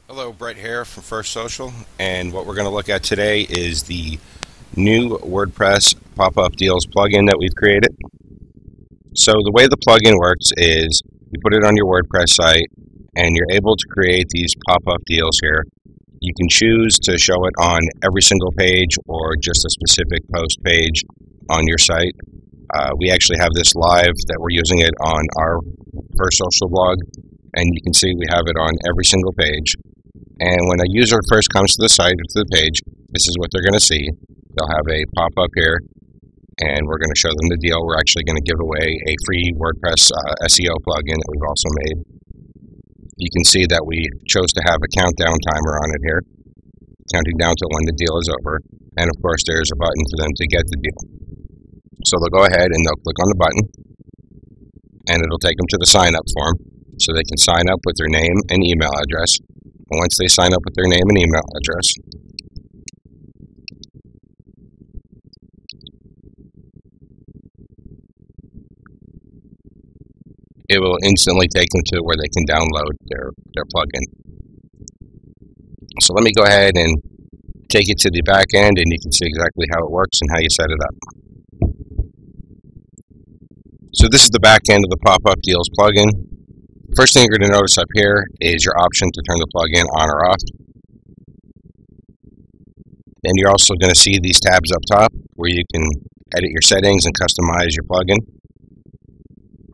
Hello, Brett here from First Social, and what we're going to look at today is the new WordPress pop-up deals plugin that we've created. So the way the plugin works is you put it on your WordPress site and you're able to create these pop-up deals here. You can choose to show it on every single page or just a specific post page on your site. We actually have this live that we're using it on our First Social blog, and you can see we have it on every single page. And when a user first comes to the site or to the page, this is what they're going to see. They'll have a pop-up here, and we're going to show them the deal. We're actually going to give away a free WordPress SEO plugin that we've also made. You can see that we chose to have a countdown timer on it here, counting down to when the deal is over. And of course, there's a button for them to get the deal. So they'll go ahead and they'll click on the button, and it'll take them to the sign-up form, so they can sign up with their name and email address. And once they sign up with their name and email address, it will instantly take them to where they can download their plugin. So let me go ahead and take it to the back end, and you can see exactly how it works and how you set it up. So this is the back end of the pop-up deals plugin. First thing you're going to notice up here is your option to turn the plugin on or off. Then you're also going to see these tabs up top where you can edit your settings and customize your plugin.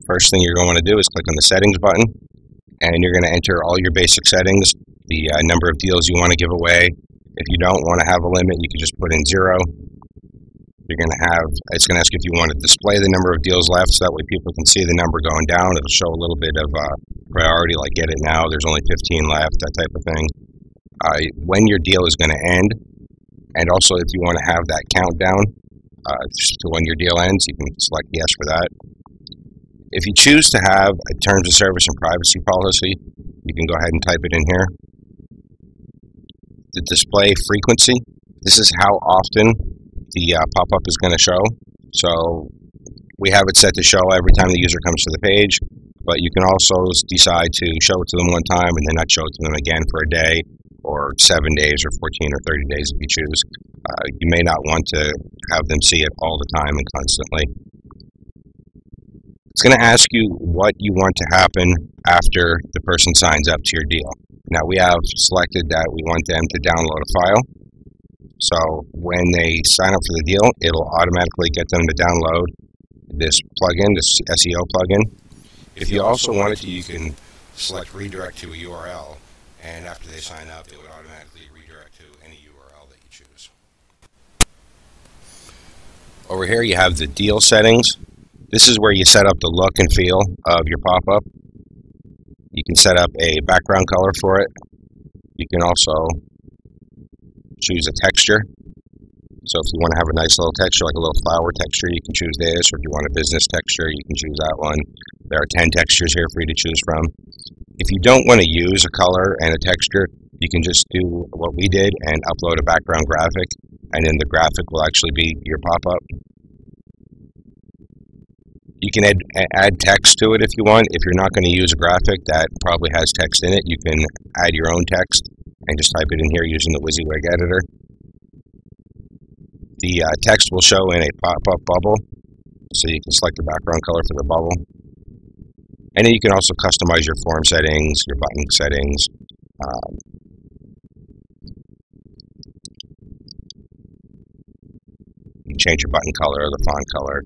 First thing you're going to want to do is click on the settings button, and you're going to enter all your basic settings, the number of deals you want to give away. If you don't want to have a limit, you can just put in 0. It's going to ask if you want to display the number of deals left, so that way people can see the number going down. It'll show a little bit of priority, like get it now, there's only 15 left, that type of thing. When your deal is going to end, and also if you want to have that countdown to when your deal ends, you can select yes for that. If you choose to have a terms of service and privacy policy, you can go ahead and type it in here. The display frequency, this is how often the pop-up is going to show. So we have it set to show every time the user comes to the page, but you can also decide to show it to them one time and then not show it to them again for a day, or 7 days, or 14 or 30 days if you choose. You may not want to have them see it all the time and constantly. It's going to ask you what you want to happen after the person signs up to your deal. Now we have selected that we want them to download a file. So when they sign up for the deal, it'll automatically get them to download this plugin, this SEO plugin. If you also wanted to, you can select redirect to a URL, and after they sign up, it would automatically redirect to any URL that you choose. Over here you have the deal settings. This is where you set up the look and feel of your pop-up. You can set up a background color for it. You can also choose a texture. So if you want to have a nice little texture, like a little flower texture, you can choose this. Or if you want a business texture, you can choose that one. There are 10 textures here for you to choose from. If you don't want to use a color and a texture, you can just do what we did and upload a background graphic, and then the graphic will actually be your pop-up. You can add text to it if you want. If you're not going to use a graphic that probably has text in it, you can add your own text and just type it in here using the WYSIWYG editor. The text will show in a pop-up bubble, so you can select the background color for the bubble. And then you can also customize your form settings, your button settings. You can change your button color or the font color.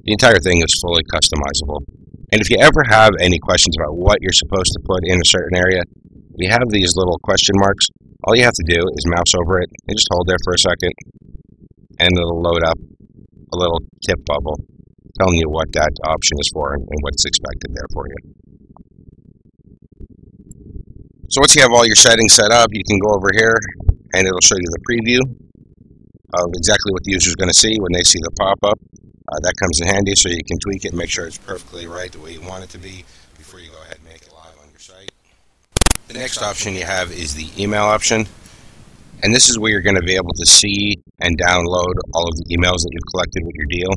The entire thing is fully customizable. And if you ever have any questions about what you're supposed to put in a certain area, we have these little question marks. All you have to do is mouse over it and just hold there for a second, and it'll load up a little tip bubble telling you what that option is for and what's expected there for you. So once you have all your settings set up, you can go over here and it'll show you the preview of exactly what the user is going to see when they see the pop-up. That comes in handy, so you can tweak it and make sure it's perfectly right the way you want it to be before you go ahead and make it live on your site. The next option you have is the email option, and this is where you're going to be able to see and download all of the emails that you've collected with your deal.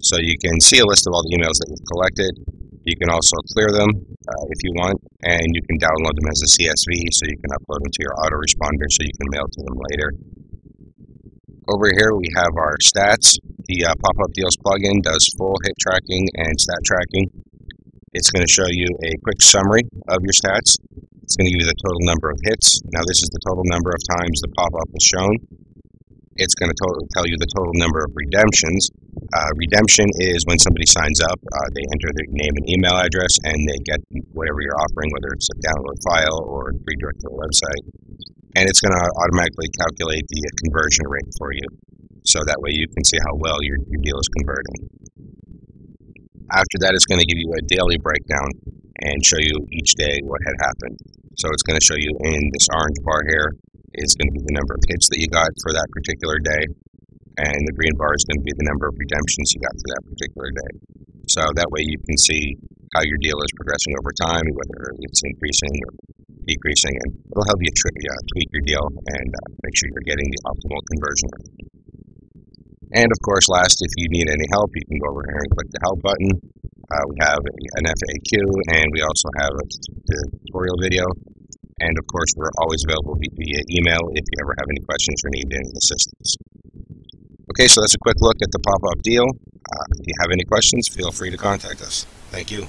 So you can see a list of all the emails that you've collected. You can also clear them, if you want, and you can download them as a CSV so you can upload them to your autoresponder so you can mail to them later. Over here we have our stats. The Pop-Up Deals plugin does full hit tracking and stat tracking. It's going to show you a quick summary of your stats. It's going to give you the total number of hits. Now this is the total number of times the pop-up is shown. It's going to tell you the total number of redemptions. Redemption is when somebody signs up, they enter their name and email address, and they get whatever you're offering, whether it's a download file or redirect to the website. And it's going to automatically calculate the conversion rate for you, so that way you can see how well your deal is converting. After that, it's going to give you a daily breakdown and show you each day what had happened. So it's going to show you in this orange bar here is going to be the number of hits that you got for that particular day, and the green bar is going to be the number of redemptions you got for that particular day. So that way you can see how your deal is progressing over time, whether it's increasing or decreasing, and it'll help you tweak your deal and make sure you're getting the optimal conversion rate. And of course, last, if you need any help, you can go over here and click the help button. We have an FAQ, and we also have a tutorial video. And of course, we're always available via email if you ever have any questions or need any assistance. Okay, so that's a quick look at the pop-up deal. If you have any questions, feel free to contact us. Thank you.